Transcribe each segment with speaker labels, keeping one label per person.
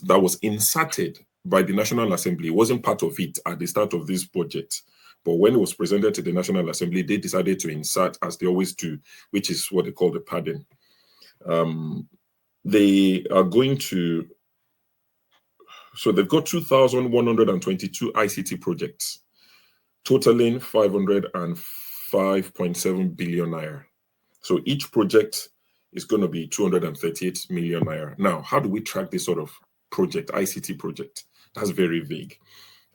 Speaker 1: that was inserted by the National Assembly wasn't part of it at the start of this budget. But when it was presented to the National Assembly, they decided to insert, as they always do, which is what they call the padding. They are going to, so they've got 2,122 ICT projects, totaling 505.7 billion naira. So each project is going to be 238 million naira. Now, how do we track this sort of project, ICT project? That's very vague.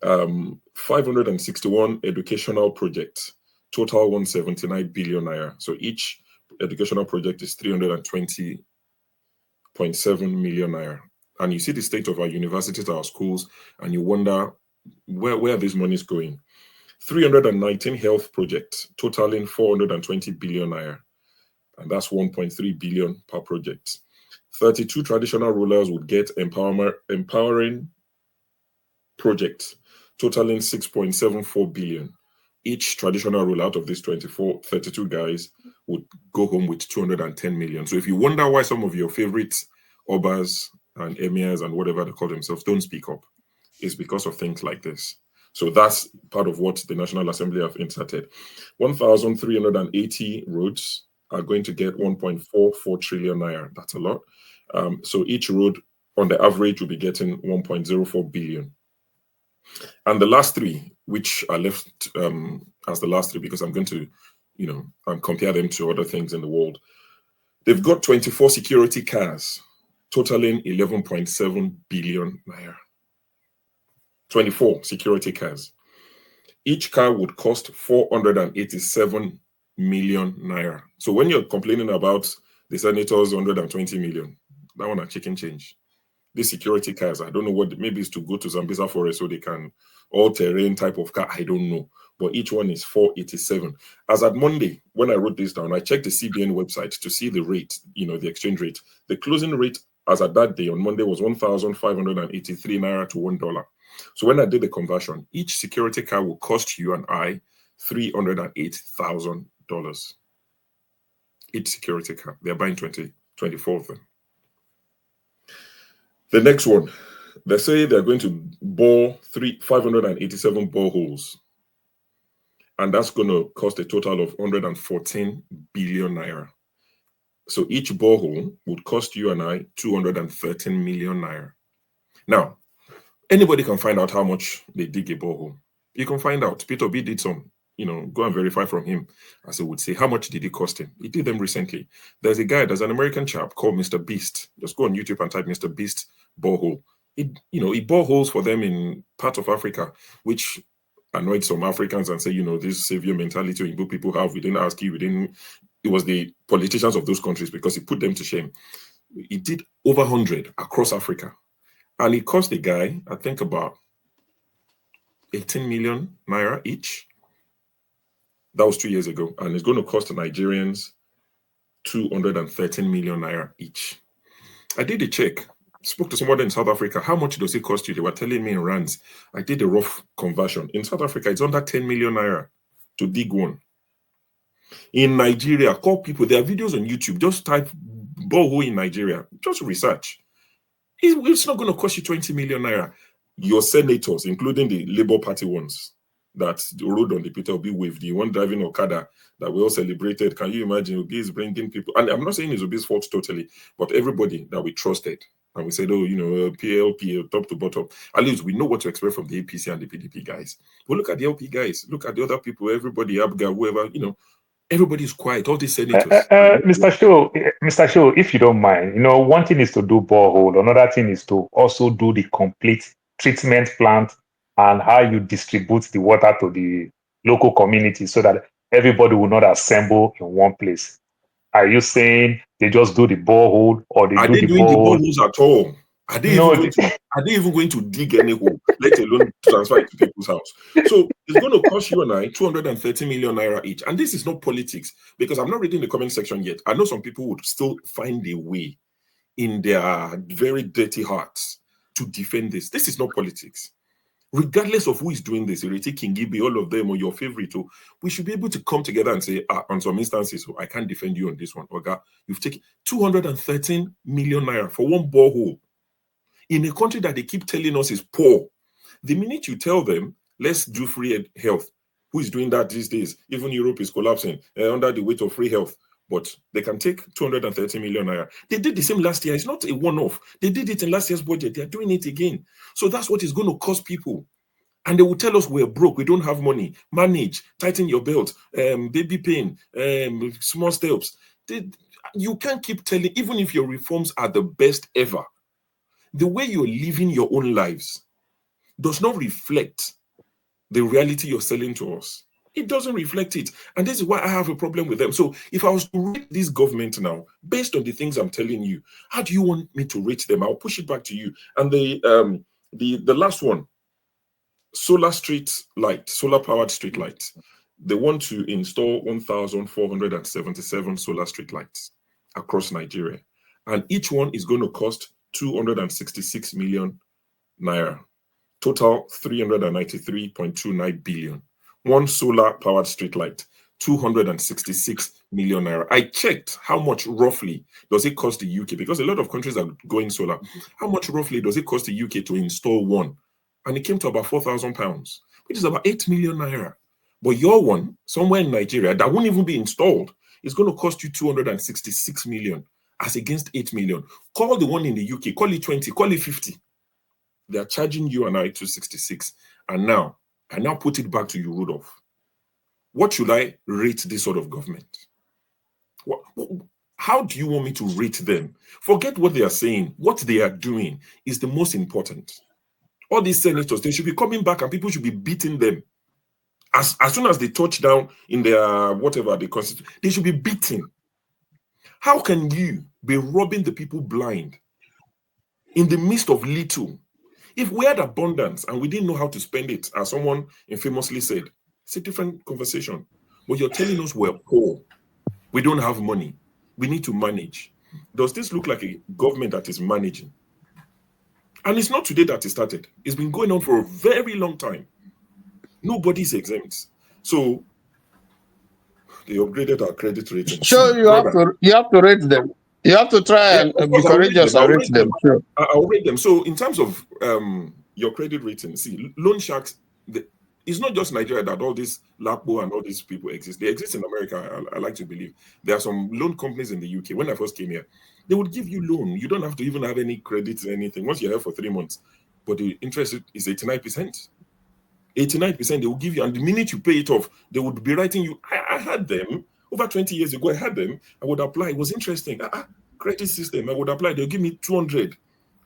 Speaker 1: 561 educational projects, total 179 billion naira. So each educational project is 320.7 million naira. And you see the state of our universities, our schools, and you wonder where this money is going. 319 health projects, totaling 420 billion naira. And that's 1.3 billion per project. 32 traditional rulers would get empowering projects, totaling 6.74 billion. Each traditional ruler out of these 32 guys would go home with 210 million. So if you wonder why some of your favorite obas and emirs and whatever they call themselves don't speak up, it's because of things like this. So that's part of what the National Assembly have inserted. 1,380 roads are going to get 1.44 trillion naira. That's a lot. So each road on the average will be getting 1.04 billion. And the last three, which are left as the last three, because I'm going to, compare them to other things in the world. They've got 24 security cars, totaling 11.7 billion naira. 24 security cars. Each car would cost 487 million naira. So when you're complaining about the senators 120 million, that one are chicken change. These security cars, I don't know what, maybe it's to go to Zambeza Forest so they can all-terrain type of car, I don't know. But each one is 487. As at Monday, when I wrote this down, I checked the CBN website to see the rate, the exchange rate. The closing rate as at that day on Monday was 1,583 naira to $1. So when I did the conversion, each security car will cost you and I $308,000. Each security car. They're buying 24 of them. The next one, they say they're going to bore 587 boreholes. And that's going to cost a total of 114 billion naira. So each borehole would cost you and I 213 million naira. Now, anybody can find out how much they dig a borehole. You can find out. Peter B did some, go and verify from him, as he would say, how much did it cost him? He did them recently. There's an American chap called Mr. Beast. Just go on YouTube and type Mr. Beast borehole. He bore holes for them in part of Africa, which annoyed some Africans and say, this savior mentality Igbo people have. We didn't ask you, it was the politicians of those countries because he put them to shame. He did over 100 across Africa. And it cost the guy, I think, about 18 million naira each. That was 2 years ago. And it's going to cost the Nigerians 213 million naira each. I did a check. Spoke to somebody in South Africa. How much does it cost you? They were telling me in rands. I did a rough conversion. In South Africa, it's under 10 million naira to dig one. In Nigeria, call people. There are videos on YouTube. Just type borehole in Nigeria. Just research. It's not going to cost you 20 million naira. Your senators, including the Labour Party ones that rode on the Peter Obi wave, the one driving Okada that we all celebrated. Can you imagine Obi is bringing people? And I'm not saying it's Obi's fault totally, but everybody that we trusted. And we said, PL, top to bottom. At least we know what to expect from the APC and the PDP guys. But look at the LP guys. Look at the other people, everybody, Abga, whoever, everybody's quiet. All these senators.
Speaker 2: Mr. Show, if you don't mind, one thing is to do borehole. Another thing is to also do the complete treatment plant and how you distribute the water to the local community so that everybody will not assemble in one place. Are you saying they just do the borehole or they do the borehole?
Speaker 1: Are they doing the boreholes at all? Are they even going to dig any hole, let alone transfer it to people's house? So it's going to cost you and I 230 million naira each. And this is not politics, because I'm not reading the comment section yet. I know some people would still find a way in their very dirty hearts to defend this. This is not politics. Regardless of who is doing this, Ireti Kingibe, all of them, or your favorite, we should be able to come together and say, on some instances, I can't defend you on this one. Oga, you've taken 213 million naira for one borehole. in a country that they keep telling us is poor. The minute you tell them, let's do free health, who is doing that these days? Even Europe is collapsing under the weight of free health. But they can take 230 million naira. They did the same last year. It's not a one-off. They did it in last year's budget. They are doing it again. So that's what is going to cost people. And they will tell us we're broke, we don't have money. Manage, tighten your belt, baby pain, small steps. You can't keep telling, even if your reforms are the best ever, the way you're living your own lives does not reflect the reality you're selling to us. It doesn't reflect it. And this is why I have a problem with them. So if I was to rate this government now, based on the things I'm telling you, how do you want me to rate them? I'll push it back to you. And the last one, solar powered street lights. They want to install 1,477 solar street lights across Nigeria. And each one is going to cost 266 million naira. Total 393.29 billion. One solar powered street light, 266 million naira. I checked how much roughly does it cost the UK, because a lot of countries are going solar. How much roughly does it cost the UK to install one? And it came to about £4,000, which is about 8 million naira. But your one, somewhere in Nigeria, that won't even be installed, is going to cost you 266 million as against 8 million. Call the one in the UK, call it 20, call it 50. They are charging you and I 266. And now, I now put it back to you, Rudolf. What should I rate this sort of government? How do you want me to rate them? Forget what they are saying. What they are doing is the most important. All these senators, they should be coming back and people should be beating them. As soon as they touch down in their whatever they constitute, they should be beaten. How can you be robbing the people blind in the midst of little? If we had abundance and we didn't know how to spend it, as someone infamously said, it's a different conversation. But you're telling us we're poor, we don't have money, we need to manage. Does this look like a government that is managing? And it's not today that it started. It's been going on for a very long time. Nobody's exempt. So they upgraded our credit rating.
Speaker 3: Sure, you have to rate them. You have to try and be courageous and rate them. Sure.
Speaker 1: I'll rate them. So in terms of your credit rating, see, loan sharks, it's not just Nigeria that all these LAPO and all these people exist. They exist in America, I like to believe. There are some loan companies in the UK. When I first came here, they would give you loan. You don't have to even have any credit or anything. Once you're here for 3 months, but the interest is 89%. 89% they will give you, and the minute you pay it off, they would be writing you. I had them over 20 years ago. I had them. I would apply. It was interesting. Credit system. I would apply. They'll give me 200.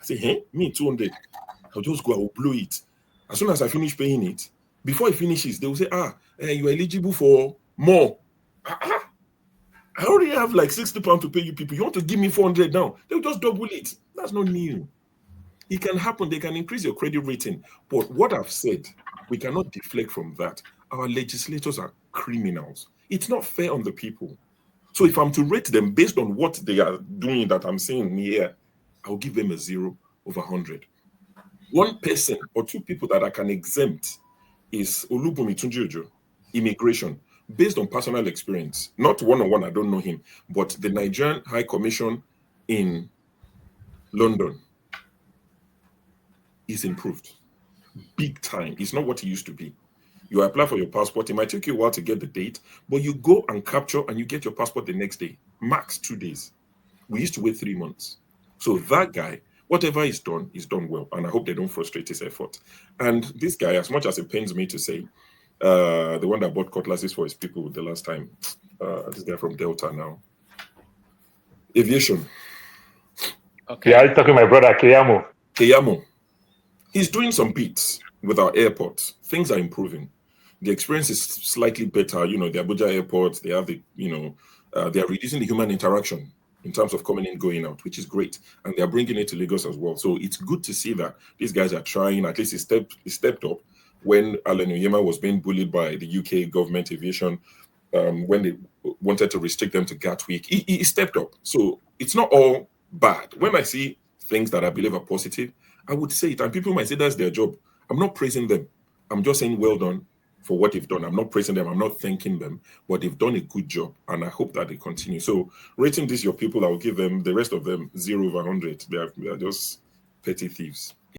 Speaker 1: I say, hey, me 200. I'll just go. I will blow it. As soon as I finish paying it, before it finishes, they will say, you are eligible for more. I already have like £60 to pay you people. You want to give me 400 now? They'll just double it. That's not new. It can happen. They can increase your credit rating. But what I've said, we cannot deflect from that. Our legislators are criminals. It's not fair on the people. So if I'm to rate them based on what they are doing that I'm saying here, I'll give them a 0 over 100. One person or two people that I can exempt is Olubunmi Tunjiojo, immigration, based on personal experience. Not one-on-one, I don't know him, but the Nigerian High Commission in London is improved. Big time. It's not what it used to be. You apply for your passport. It might take you a while to get the date, but you go and capture and you get your passport the next day. Max 2 days. We used to wait 3 months. So that guy, whatever is done well. And I hope they don't frustrate his effort. And this guy, as much as it pains me to say, the one that bought cutlasses for his people the last time, this guy from Delta now. Aviation.
Speaker 2: Okay. Yeah, I'm talking to my brother,
Speaker 1: Keyamo. He's doing some beats with our airports. Things are improving. The experience is slightly better. You know, the Abuja airports, they have the, they are reducing the human interaction in terms of coming in, going out, which is great. And they are bringing it to Lagos as well. So it's good to see that these guys are trying. At least he stepped up when Alan Oyema was being bullied by the UK government aviation, when they wanted to restrict them to Gatwick. He stepped up. So it's not all bad. When I see things that I believe are positive, I would say it. And people might say that's their job. I'm not praising them. I'm just saying well done for what they've done. I'm not praising them. I'm not thanking them, but they've done a good job. And I hope that they continue. So rating this your people, I'll give them, the rest of them 0 over 100. They are just petty thieves.